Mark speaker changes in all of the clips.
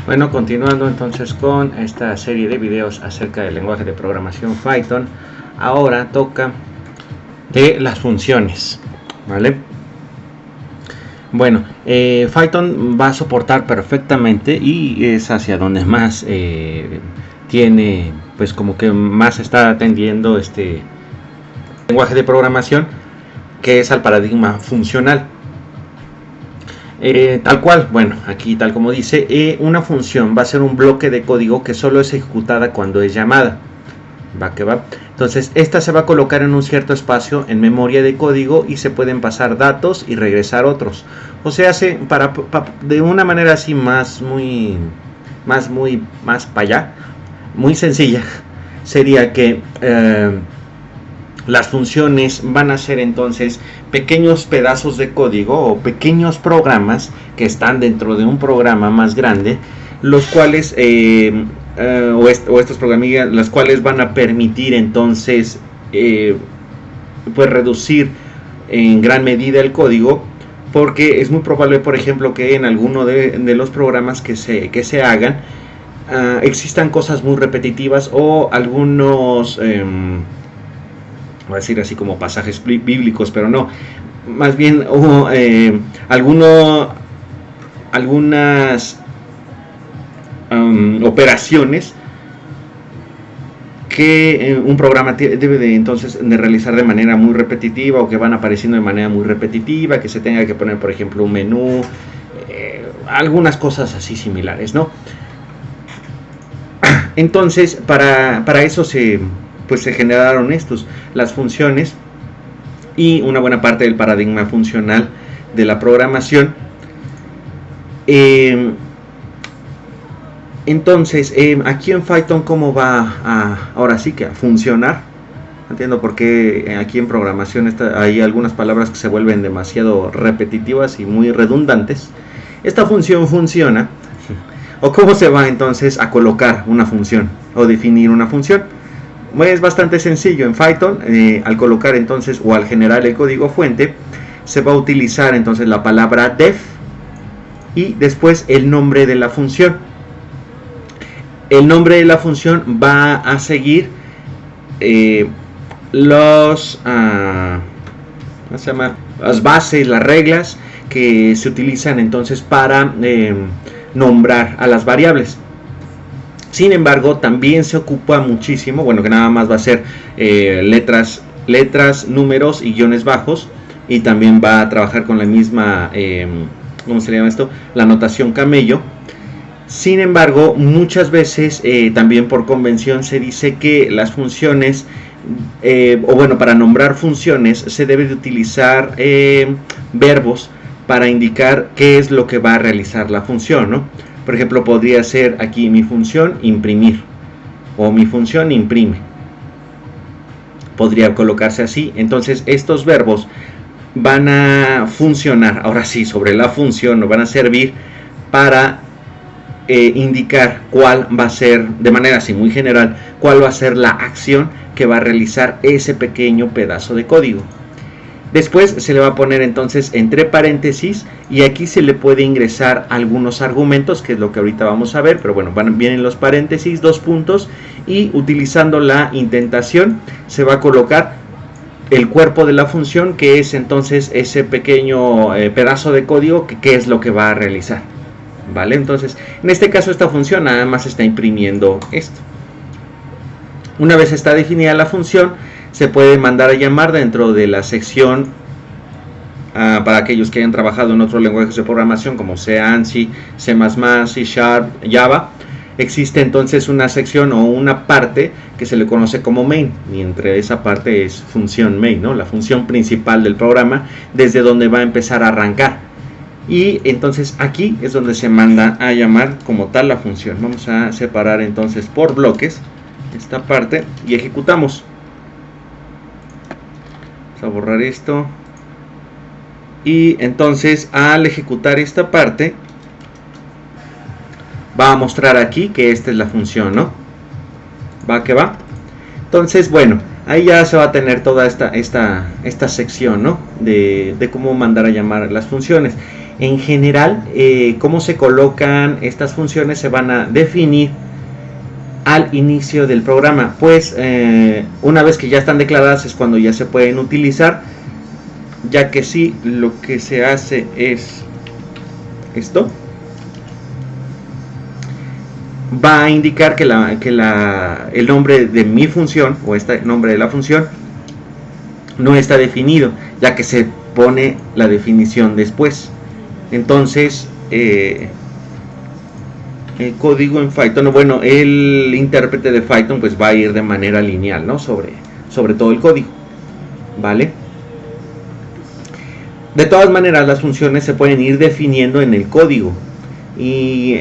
Speaker 1: Bueno, continuando entonces con esta serie de videos acerca del lenguaje de programación Python, ahora toca de las funciones, ¿vale? Bueno, Python va a soportar perfectamente y es hacia donde más tiene, pues como que más está atendiendo este lenguaje de programación, que es al paradigma funcional. Tal cual, bueno, aquí tal como dice, una función va a ser un bloque de código que solo es ejecutada cuando es llamada. Va que va. Entonces, esta se va a colocar en un cierto espacio en memoria de código y se pueden pasar datos y regresar otros. O sea, de una manera así más para allá, muy sencilla, sería que las funciones van a ser entonces pequeños pedazos de código o pequeños programas que están dentro de un programa más grande, los cuales estos programillas, las cuales van a permitir entonces pues reducir en gran medida el código, porque es muy probable, por ejemplo, que en alguno de los programas que se hagan existan cosas muy repetitivas o algunos voy a decir así como pasajes bíblicos, pero no, más bien algunas operaciones que un programa debe de entonces de realizar de manera muy repetitiva, o que van apareciendo de manera muy repetitiva, que se tenga que poner, por ejemplo, un menú, algunas cosas así similares, ¿no? Entonces, para eso se generaron las funciones y una buena parte del paradigma funcional de la programación. Entonces, aquí en Python, ¿cómo va ahora sí que a funcionar? Entiendo por qué aquí en programación hay algunas palabras que se vuelven demasiado repetitivas y muy redundantes. Esta función funciona, o cómo se va entonces a colocar una función o definir una función. Es bastante sencillo en Python. Al colocar entonces o al generar el código fuente, se va a utilizar entonces la palabra def y después el nombre de la función. El nombre de la función va a seguir las bases, las reglas que se utilizan entonces para nombrar a las variables. Sin embargo, también se ocupa muchísimo, bueno, que nada más va a ser letras, números y guiones bajos, y también va a trabajar con la misma, ¿cómo se llama esto? La notación camello. Sin embargo, muchas veces también por convención se dice que las funciones, para nombrar funciones se debe de utilizar verbos para indicar qué es lo que va a realizar la función, ¿no? Por ejemplo, podría ser aquí mi función imprimir o mi función imprime. Podría colocarse así. Entonces, estos verbos van a funcionar, ahora sí, sobre la función, nos van a servir para indicar cuál va a ser, de manera así muy general, cuál va a ser la acción que va a realizar ese pequeño pedazo de código. Después se le va a poner entonces entre paréntesis, y aquí se le puede ingresar algunos argumentos, que es lo que ahorita vamos a ver, pero bueno, vienen los paréntesis, 2 puntos, y utilizando la indentación se va a colocar el cuerpo de la función, que es entonces ese pequeño pedazo de código que es lo que va a realizar, ¿vale? Entonces, en este caso esta función nada más está imprimiendo esto. Una vez está definida la función, se puede mandar a llamar dentro de la sección, para aquellos que hayan trabajado en otros lenguajes de programación como C, ANSI, C++, C#, Java. Existe entonces una sección o una parte que se le conoce como main, y entre esa parte es función main, ¿no? La función principal del programa, desde donde va a empezar a arrancar. Y entonces aquí es donde se manda a llamar como tal la función. Vamos a separar entonces por bloques esta parte y ejecutamos. Vamos a borrar esto. Y entonces al ejecutar esta parte va a mostrar aquí que esta es la función, ¿no? Va que va. Entonces, bueno, ahí ya se va a tener toda esta sección, ¿no? De cómo mandar a llamar las funciones. En general, cómo se colocan estas funciones se van a definir al inicio del programa, pues una vez que ya están declaradas es cuando ya se pueden utilizar, ya que sí, lo que se hace es esto. Va a indicar que el nombre de mi función, o este nombre de la función, no está definido, ya que se pone la definición después. Entonces, el código en Python, bueno, el intérprete de Python pues va a ir de manera lineal, ¿no? sobre todo el código, ¿vale? De todas maneras, las funciones se pueden ir definiendo en el código y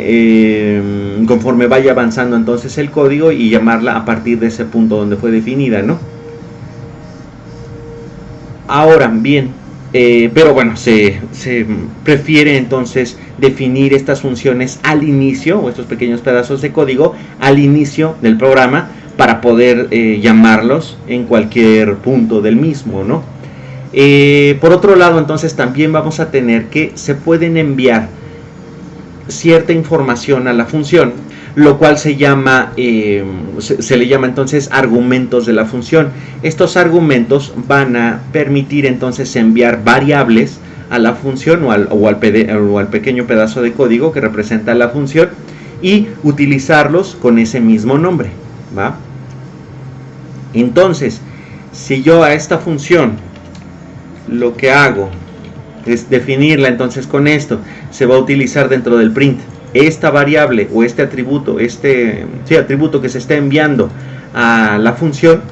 Speaker 1: conforme vaya avanzando entonces el código y llamarla a partir de ese punto donde fue definida, ¿no? Ahora bien, pero bueno, se prefiere entonces definir estas funciones al inicio, o estos pequeños pedazos de código al inicio del programa, para poder llamarlos en cualquier punto del mismo, ¿no? Por otro lado, entonces también vamos a tener que se pueden enviar cierta información a la función, lo cual se llama se le llama entonces argumentos de la función. Estos argumentos van a permitir entonces enviar variables a la función o al pequeño pedazo de código que representa la función y utilizarlos con ese mismo nombre, ¿va? Entonces, si yo a esta función lo que hago es definirla entonces con esto, se va a utilizar dentro del print esta variable o este atributo, atributo que se está enviando a la función.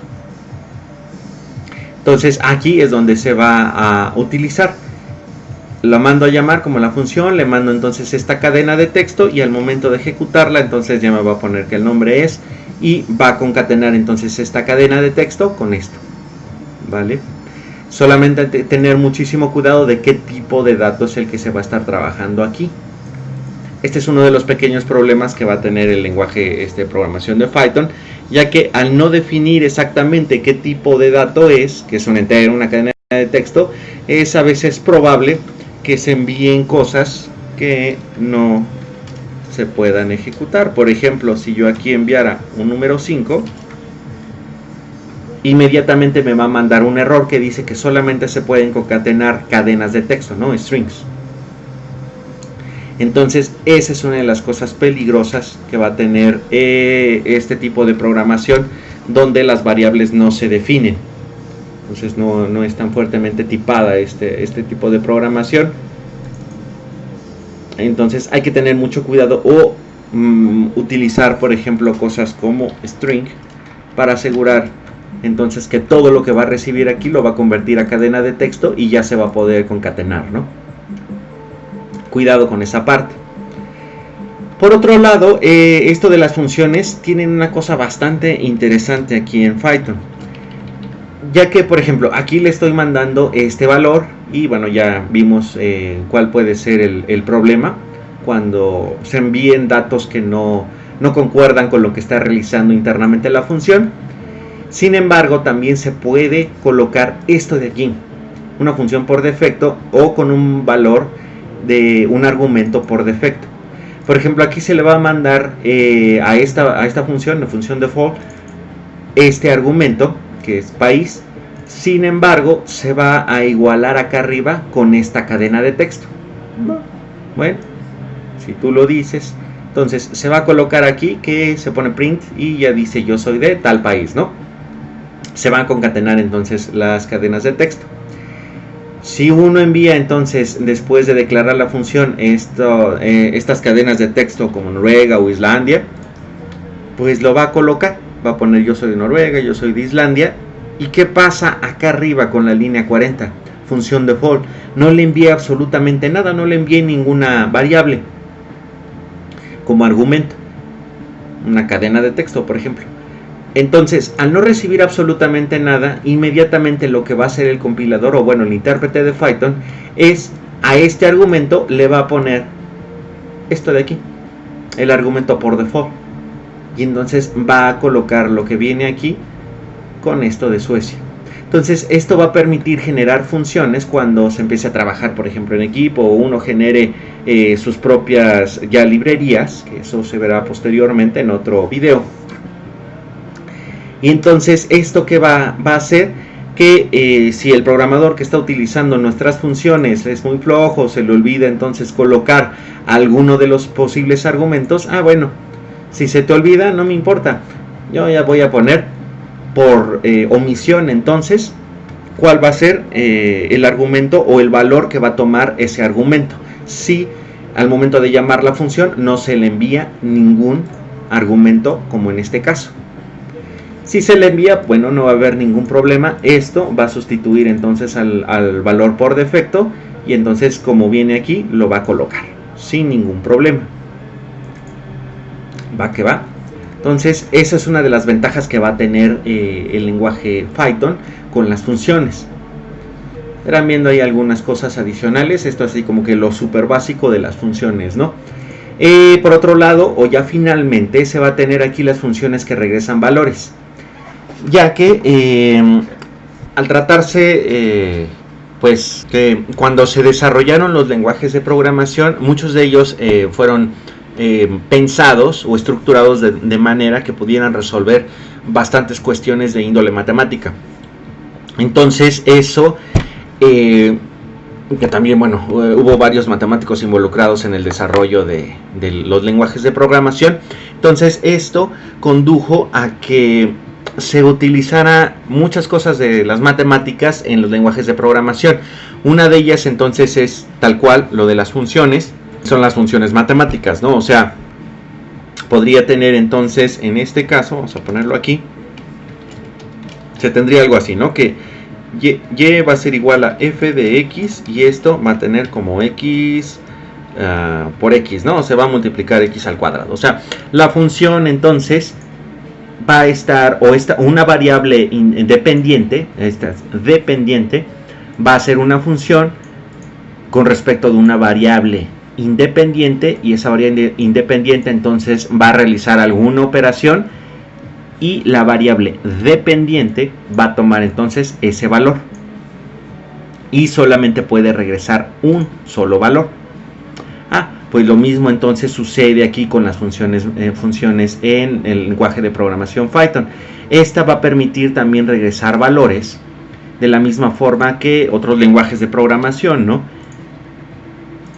Speaker 1: Entonces aquí es donde se va a utilizar. La mando a llamar como la función, le mando entonces esta cadena de texto y al momento de ejecutarla entonces ya me va a poner que el nombre es y va a concatenar entonces esta cadena de texto con esto, ¿vale? Solamente tener muchísimo cuidado de qué tipo de datos es el que se va a estar trabajando aquí. Este es uno de los pequeños problemas que va a tener el lenguaje de programación de Python, ya que al no definir exactamente qué tipo de dato es, que es un entero, una cadena de texto, es a veces probable que se envíen cosas que no se puedan ejecutar. Por ejemplo, si yo aquí enviara un número 5, inmediatamente me va a mandar un error que dice que solamente se pueden concatenar cadenas de texto, no strings. Entonces esa es una de las cosas peligrosas que va a tener este tipo de programación, donde las variables no se definen. Entonces no es tan fuertemente tipada este tipo de programación. Entonces hay que tener mucho cuidado o utilizar, por ejemplo, cosas como string para asegurar entonces que todo lo que va a recibir aquí lo va a convertir a cadena de texto y ya se va a poder concatenar, ¿no? Cuidado con esa parte. Por otro lado, esto de las funciones tienen una cosa bastante interesante aquí en Python, ya que por ejemplo aquí le estoy mandando este valor y bueno, ya vimos cuál puede ser el problema cuando se envíen datos que no concuerdan con lo que está realizando internamente la función. Sin embargo, también se puede colocar esto de aquí, una función por defecto o con un valor de un argumento por defecto. Por ejemplo, aquí se le va a mandar a esta función, la función default, este argumento que es país. Sin embargo, se va a igualar acá arriba con esta cadena de texto. Bueno, si tú lo dices, entonces se va a colocar aquí que se pone print y ya dice yo soy de tal país, ¿no? Se van a concatenar entonces las cadenas de texto. Si uno envía entonces, después de declarar la función, estas cadenas de texto como Noruega o Islandia, pues lo va a colocar, va a poner yo soy de Noruega, yo soy de Islandia. ¿Y qué pasa acá arriba con la línea 40? Función default, no le envié absolutamente nada, no le envié ninguna variable como argumento, una cadena de texto por ejemplo. Entonces, al no recibir absolutamente nada, inmediatamente lo que va a hacer el compilador, o bueno, el intérprete de Python, es a este argumento le va a poner esto de aquí, el argumento por default. Y entonces va a colocar lo que viene aquí con esto de Suecia. Entonces esto va a permitir generar funciones cuando se empiece a trabajar, por ejemplo, en equipo, o uno genere sus propias ya librerías, que eso se verá posteriormente en otro video. Y entonces esto que va a hacer que si el programador que está utilizando nuestras funciones es muy flojo, se le olvida entonces colocar alguno de los posibles argumentos, bueno, si se te olvida no me importa, yo ya voy a poner por omisión entonces cuál va a ser el argumento o el valor que va a tomar ese argumento, si al momento de llamar la función no se le envía ningún argumento, como en este caso. Si se le envía, bueno, no va a haber ningún problema. Esto va a sustituir entonces al valor por defecto, y entonces como viene aquí lo va a colocar sin ningún problema. Va que va. Entonces esa es una de las ventajas que va a tener el lenguaje Python con las funciones. Estarán viendo ahí algunas cosas adicionales. Esto así como que lo súper básico de las funciones, ¿no? Por otro lado, o ya finalmente, se va a tener aquí las funciones que regresan valores, ya que al tratarse pues que cuando se desarrollaron los lenguajes de programación, muchos de ellos fueron pensados o estructurados de manera que pudieran resolver bastantes cuestiones de índole matemática. Entonces eso que también, bueno, hubo varios matemáticos involucrados en el desarrollo de los lenguajes de programación. Entonces esto condujo a que se utilizara muchas cosas de las matemáticas en los lenguajes de programación. Una de ellas entonces es tal cual lo de las funciones, son las funciones matemáticas, ¿no? O sea, podría tener entonces, en este caso, vamos a ponerlo aquí, se tendría algo así, ¿no? Que y va a ser igual a f de x, y esto va a tener como x por x, ¿no? Se va a multiplicar x al cuadrado. O sea, la función entonces va a estar, o una variable independiente, esta dependiente, va a ser una función con respecto de una variable independiente, y esa variable independiente entonces va a realizar alguna operación, y la variable dependiente va a tomar entonces ese valor, y solamente puede regresar un solo valor. Pues lo mismo entonces sucede aquí con las funciones en el lenguaje de programación Python. Esta va a permitir también regresar valores de la misma forma que otros lenguajes de programación, ¿no?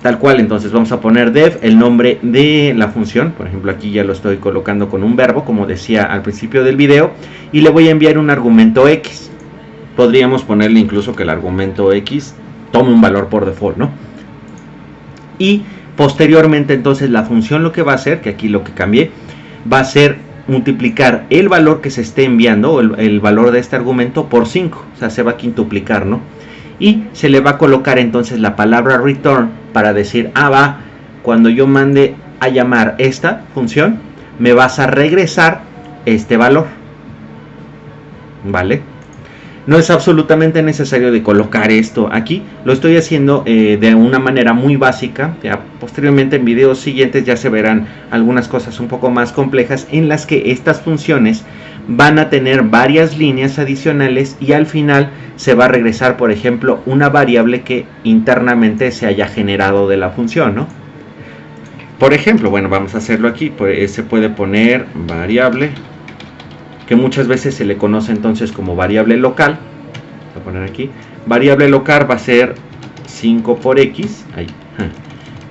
Speaker 1: Tal cual, entonces vamos a poner def, el nombre de la función. Por ejemplo, aquí ya lo estoy colocando con un verbo, como decía al principio del video, y le voy a enviar un argumento x. Podríamos ponerle incluso que el argumento x tome un valor por default, ¿no? Y posteriormente entonces la función lo que va a hacer, que aquí lo que cambié, va a ser multiplicar el valor que se esté enviando, o el valor de este argumento, por 5. O sea, se va a quintuplicar, ¿no? Y se le va a colocar entonces la palabra return para decir, cuando yo mande a llamar esta función, me vas a regresar este valor, ¿vale? No es absolutamente necesario de colocar esto aquí, lo estoy haciendo de una manera muy básica. Ya posteriormente en videos siguientes ya se verán algunas cosas un poco más complejas, en las que estas funciones van a tener varias líneas adicionales, y al final se va a regresar, por ejemplo, una variable que internamente se haya generado de la función, ¿no? Por ejemplo, bueno, vamos a hacerlo aquí, pues se puede poner variable, que muchas veces se le conoce entonces como variable local. Voy a poner aquí, variable local va a ser 5 por x, ahí.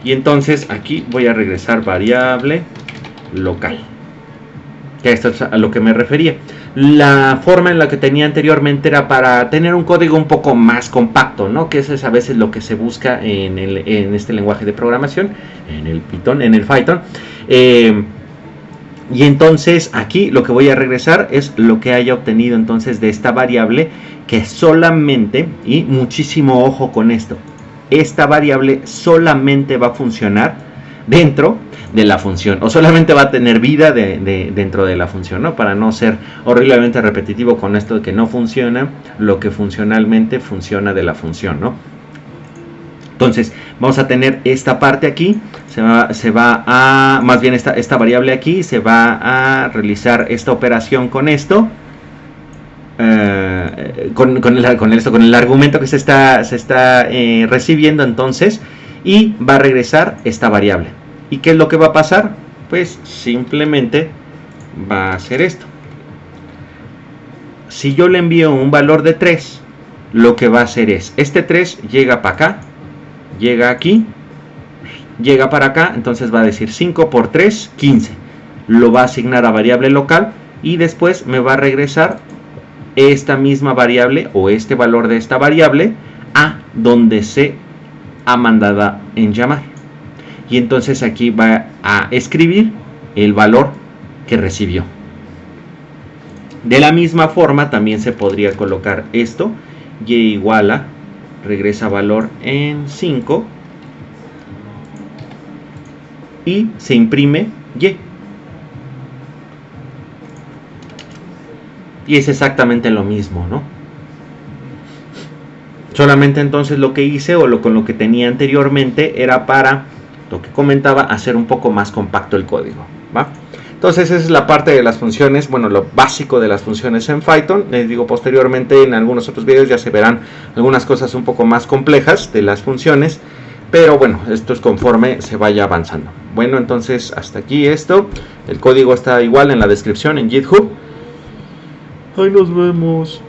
Speaker 1: Y entonces aquí voy a regresar variable local, que esto es a lo que me refería. La forma en la que tenía anteriormente era para tener un código un poco más compacto, ¿no? Que eso es a veces lo que se busca en este lenguaje de programación, en el Python. Y entonces aquí lo que voy a regresar es lo que haya obtenido entonces de esta variable, que solamente, y muchísimo ojo con esto, esta variable solamente va a funcionar dentro de la función, o solamente va a tener vida dentro de la función, ¿no? Para no ser horriblemente repetitivo con esto de que no funciona lo que funcionalmente funciona de la función, ¿no? Entonces vamos a tener esta parte aquí, más bien esta variable aquí, se va a realizar esta operación con esto, con el argumento que se está recibiendo, entonces, y va a regresar esta variable. ¿Y qué es lo que va a pasar? Pues simplemente va a hacer esto. Si yo le envío un valor de 3, lo que va a hacer es, este 3 llega para acá, llega aquí, llega para acá, entonces va a decir 5 por 3, 15. Lo va a asignar a variable local y después me va a regresar esta misma variable o este valor de esta variable a donde se ha mandado en llamar. Y entonces aquí va a escribir el valor que recibió. De la misma forma también se podría colocar esto, y igual a, regresa valor en 5 y se imprime y. Y es exactamente lo mismo, ¿no? Solamente entonces lo que hice con lo que tenía anteriormente era para, lo que comentaba, hacer un poco más compacto el código, ¿va? Entonces esa es la parte de las funciones, bueno, lo básico de las funciones en Python. Les digo, posteriormente en algunos otros videos ya se verán algunas cosas un poco más complejas de las funciones, pero bueno, esto es conforme se vaya avanzando. Bueno, entonces hasta aquí esto. El código está igual en la descripción en GitHub. Ahí nos vemos.